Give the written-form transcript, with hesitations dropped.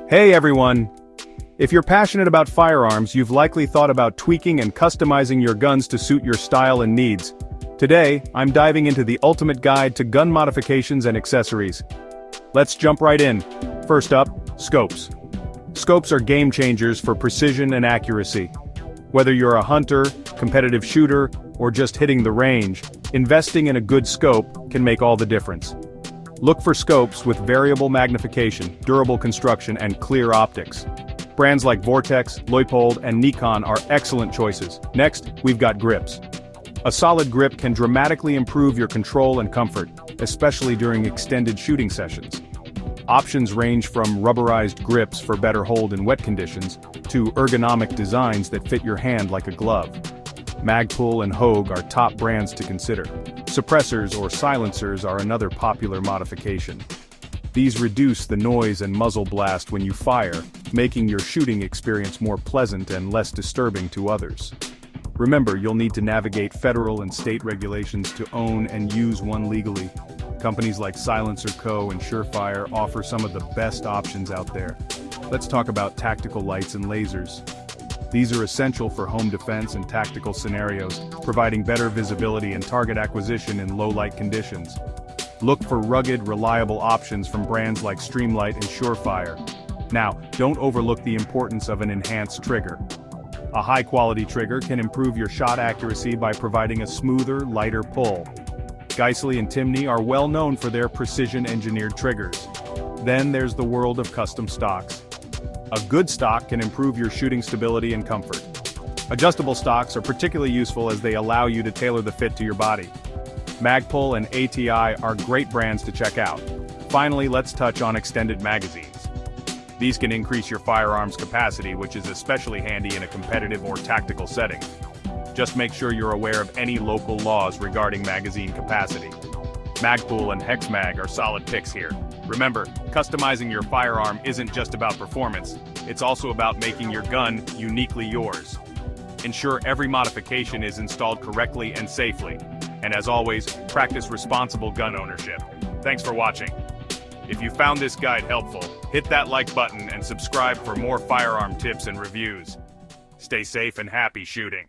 Hey everyone! If you're passionate about firearms, you've likely thought about tweaking and customizing your guns to suit your style and needs. Today, I'm diving into the ultimate guide to gun modifications and accessories. Let's jump right in. First up, scopes. Scopes are game changers for precision and accuracy. Whether you're a hunter, competitive shooter, or just hitting the range, investing in a good scope can make all the difference. Look for scopes with variable magnification, durable construction, and clear optics. Brands like Vortex, Leupold, and Nikon are excellent choices. Next, we've got grips. A solid grip can dramatically improve your control and comfort, especially during extended shooting sessions. Options range from rubberized grips for better hold in wet conditions, to ergonomic designs that fit your hand like a glove. Magpul and Hogue are top brands to consider. Suppressors or silencers are another popular modification. These reduce the noise and muzzle blast when you fire, making your shooting experience more pleasant and less disturbing to others. Remember, you'll need to navigate federal and state regulations to own and use one legally. Companies like Silencer Co. and Surefire offer some of the best options out there. Let's talk about tactical lights and lasers. These are essential for home defense and tactical scenarios, providing better visibility and target acquisition in low-light conditions. Look for rugged, reliable options from brands like Streamlight and Surefire. Now, don't overlook the importance of an enhanced trigger. A high-quality trigger can improve your shot accuracy by providing a smoother, lighter pull. Geissele and Timney are well known for their precision-engineered triggers. Then there's the world of custom stocks. A good stock can improve your shooting stability and comfort. Adjustable stocks are particularly useful as they allow you to tailor the fit to your body. Magpul and ATI are great brands to check out. Finally, let's touch on extended magazines. These can increase your firearm's capacity, which is especially handy in a competitive or tactical setting. Just make sure you're aware of any local laws regarding magazine capacity. Magpul and HexMag are solid picks here. Remember, customizing your firearm isn't just about performance, it's also about making your gun uniquely yours. Ensure every modification is installed correctly and safely. And as always, practice responsible gun ownership. Thanks for watching. If you found this guide helpful, hit that like button and subscribe for more firearm tips and reviews. Stay safe and happy shooting.